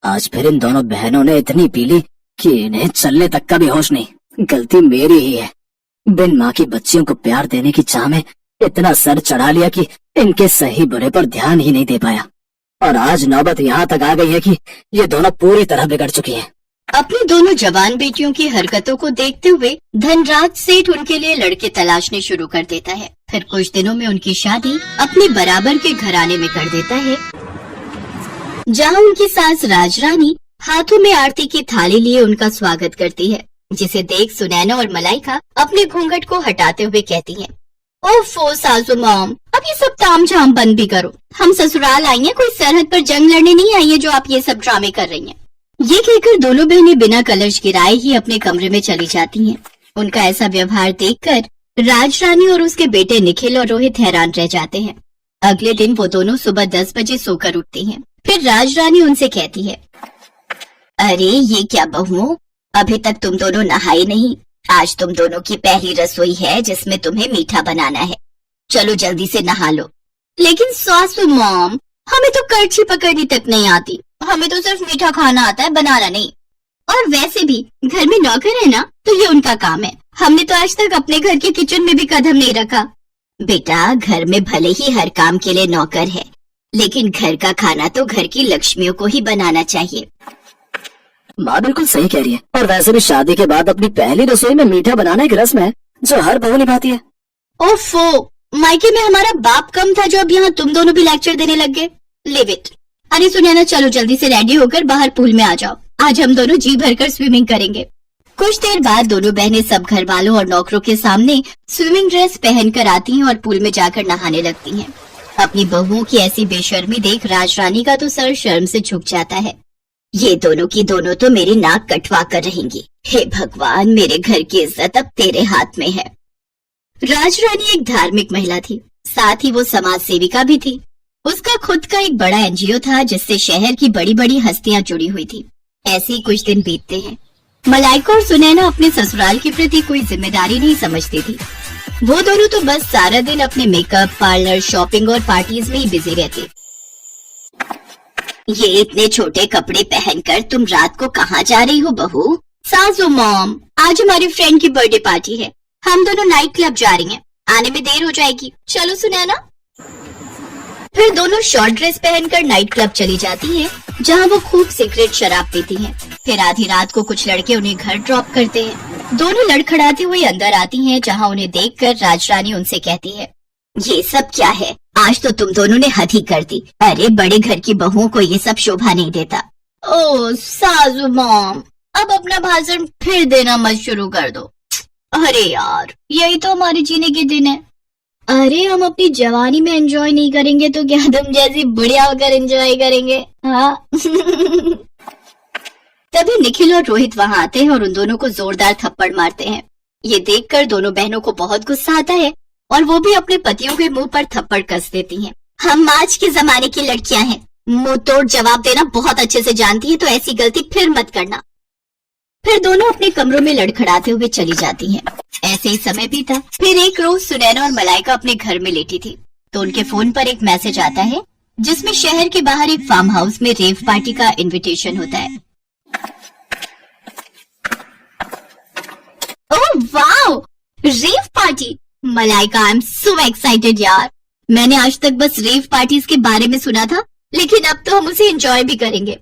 आज फिर इन दोनों बहनों ने इतनी पी ली कि इन्हें चलने तक का भी होश नहीं। गलती मेरी ही है। बिन माँ की बच्चियों को प्यार देने की चाह में इतना सर चढ़ा लिया कि इनके सही बुरे पर ध्यान ही नहीं दे पाया। और आज नौबत यहाँ तक आ गई है कि ये दोनों पूरी तरह बिगड़ चुकी हैं। अपनी दोनों जवान बेटियों की हरकतों को देखते हुए धनराज सेठ उनके लिए लड़के तलाशने शुरू कर देता है। फिर कुछ दिनों में उनकी शादी अपने बराबर के घराने में कर देता है, जहाँ उनकी सास राजरानी हाथों में आरती की थाली लिए उनका स्वागत करती है, जिसे देख सुनैना और मलाइका अपने घूंघट को हटाते हुए कहती हैं, ओफो सासू मॉम, अब ये सब तामझाम बंद भी करो। हम ससुराल आई हैं, कोई सरहद पर जंग लड़ने नहीं आई है जो आप ये सब ड्रामे कर रही हैं। ये कहकर दोनों बहनें बिना कलश गिराए ही अपने कमरे में चली जाती हैं। उनका ऐसा व्यवहार देखकर राजरानी और उसके बेटे निखिल और रोहित हैरान रह जाते हैं। अगले दिन वो दोनों सुबह 10 बजे सोकर उठती हैं। फिर राजरानी उनसे कहती है, अरे ये क्या बहुओं, अभी तक तुम दोनों नहाए नहीं। आज तुम दोनों की पहली रसोई है जिसमें तुम्हें मीठा बनाना है। चलो जल्दी से नहा लो। लेकिन सासू मॉम, हमें तो करछी पकड़नी तक नहीं आती। हमें तो सिर्फ मीठा खाना आता है, बनाना नहीं। और वैसे भी घर में नौकर है ना, तो ये उनका काम है। हमने तो आज तक अपने घर के किचन में भी कदम नहीं रखा। बेटा, घर में भले ही हर काम के लिए नौकर है, लेकिन घर का खाना तो घर की लक्ष्मियों को ही बनाना चाहिए। माँ बिल्कुल सही कह रही है। और वैसे भी शादी के बाद अपनी पहली रसोई में मीठा बनाना एक रस्म है जो हर बहू निभाती है। ओफो, मायके में हमारा बाप कम था जो अब यहाँ तुम दोनों भी लेक्चर देने लग गए। Live it. अरे सुनैना, चलो जल्दी से रेडी होकर बाहर पूल में आ जाओ। आज हम दोनों जी भरकर स्विमिंग करेंगे। कुछ देर बाद दोनों बहनें सब घर वालों और नौकरों के सामने स्विमिंग ड्रेस पहनकर आती हैं और पूल में जाकर नहाने लगती हैं। अपनी बहुओं की ऐसी बेशर्मी देख राजरानी का तो सर शर्म से झुक जाता है। ये दोनों की दोनों तो मेरी नाक कटवा कर रहेंगी। हे भगवान, मेरे घर की इज्जत अब तेरे हाथ में है। राजरानी एक धार्मिक महिला थी, साथ ही वो समाज सेविका भी थी। उसका खुद का एक बड़ा एनजीओ था जिससे शहर की बड़ी बड़ी हस्तियां जुड़ी हुई थी। ऐसे ही कुछ दिन बीतते हैं। मलाइका और सुनैना अपने ससुराल के प्रति कोई जिम्मेदारी नहीं समझती थी। वो दोनों तो बस सारा दिन अपने मेकअप, पार्लर, शॉपिंग और पार्टीज में ही बिजी रहती। ये इतने छोटे कपड़े पहनकर तुम रात को कहाँ जा रही हो बहू? सासू मॉम, आज हमारी फ्रेंड की बर्थडे पार्टी है। हम दोनों नाइट क्लब जा रही हैं। आने में देर हो जाएगी। चलो सुनैना। फिर दोनों शॉर्ट ड्रेस पहनकर नाइट क्लब चली जाती हैं, जहाँ वो खूब सिगरेट शराब पीती हैं। फिर आधी रात को कुछ लड़के उन्हें घर ड्रॉप करते हैं। दोनों लड़खड़ाते हुए अंदर आती हैं, जहाँ उन्हें देखकर राजरानी उनसे कहती है, ये सब क्या है? आज तो तुम दोनों ने हद ही कर दी। अरे बड़े घर की बहुओं को ये सब शोभा नहीं देता। ओह सासू मॉम, अब अपना भाषण फिर देना मत शुरू कर दो। अरे यार, यही तो हमारे जीने के दिन है। अरे हम अपनी जवानी में एंजॉय नहीं करेंगे तो क्या तुम जैसी बुढ़िया होकर एंजॉय करेंगे? हाँ। तभी निखिल और रोहित वहाँ आते हैं और उन दोनों को जोरदार थप्पड़ मारते हैं। ये देखकर दोनों बहनों को बहुत गुस्सा आता है और वो भी अपने पतियों के मुंह पर थप्पड़ कस देती हैं। हम आज के जमाने की लड़कियां हैं, मुंह तोड़ जवाब देना बहुत अच्छे से जानती है, तो ऐसी गलती फिर मत करना। फिर दोनों अपने कमरों में लड़खड़ाते हुए चली जाती हैं। ऐसे ही समय बीता। फिर एक रोज सुनैना और मलाइका अपने घर में लेटी थी, तो उनके फोन पर एक मैसेज आता है जिसमें शहर के बाहर एक फार्म हाउस में रेव पार्टी का इनविटेशन होता है। Oh wow, rave party! Malaika, I am so excited यार। मैंने आज तक बस रेव पार्टीज के बारे में सुना था, लेकिन अब तो हम उसे एंजॉय भी करेंगे।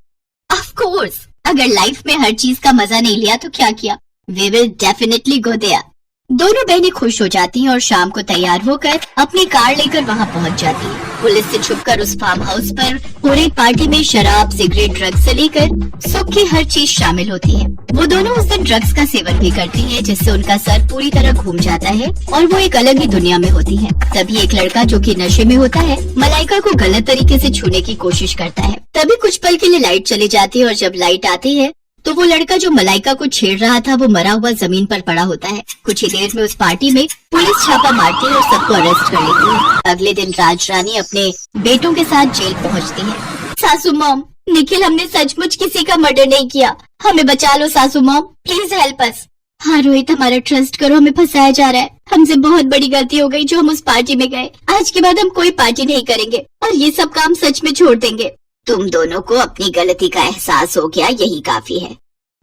ऑफ कोर्स, अगर लाइफ में हर चीज का मजा नहीं लिया तो क्या किया? We will definitely go there. दोनों बहनें खुश हो जाती हैं और शाम को तैयार होकर अपनी कार लेकर वहाँ पहुँच जाती हैं। पुलिस से छुपकर उस फार्म हाउस पर पूरी पार्टी में शराब, सिगरेट, ड्रग्स से लेकर सुख की हर चीज शामिल होती है। वो दोनों उस दिन ड्रग्स का सेवन भी करती हैं, जिससे उनका सर पूरी तरह घूम जाता है और वो एक अलग ही दुनिया में होती है। तभी एक लड़का जो कि नशे में होता है, मलाइका को गलत तरीके से छूने की कोशिश करता है। तभी कुछ पल के लिए लाइट चली जाती है और जब लाइट आती है तो वो लड़का जो मलाइका को छेड़ रहा था वो मरा हुआ जमीन पर पड़ा होता है। कुछ ही देर में उस पार्टी में पुलिस छापा मारती है और सबको अरेस्ट कर लेती है। अगले दिन राजरानी अपने बेटों के साथ जेल पहुंचती है। सासू मॉम, निखिल, हमने सचमुच किसी का मर्डर नहीं किया। हमें बचा लो सासू मॉम, प्लीज हेल्प अस। हाँ रोहित, हमारा ट्रस्ट करो, हमें फंसाया जा रहा है। हमसे बहुत बड़ी गलती हो गई जो हम उस पार्टी में गए। आज के बाद हम कोई पार्टी नहीं करेंगे और ये सब काम सच में छोड़ देंगे। तुम दोनों को अपनी गलती का एहसास हो गया, यही काफी है।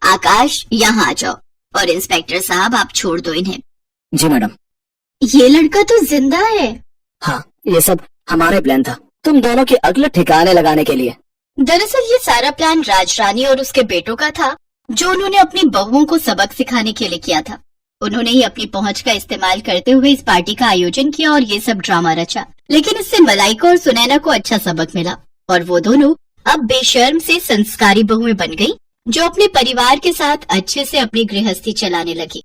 आकाश, यहाँ आ जाओ। और इंस्पेक्टर साहब, आप छोड़ दो इन्हें। जी मैडम। ये लड़का तो जिंदा है। हाँ, ये सब हमारे प्लान था, तुम दोनों के अगले ठिकाने लगाने के लिए। दरअसल ये सारा प्लान राजरानी और उसके बेटों का था, जो उन्होंने अपनी बहुओं को सबक सिखाने के लिए किया था। उन्होंने ही अपनी पहुंच का इस्तेमाल करते हुए इस पार्टी का आयोजन किया और ये सब ड्रामा रचा। लेकिन इससे मलाइका और सुनैना को अच्छा सबक मिला और वो दोनों अब बेशर्म से संस्कारी बहुएं बन गई, जो अपने परिवार के साथ अच्छे से अपनी गृहस्थी चलाने लगी।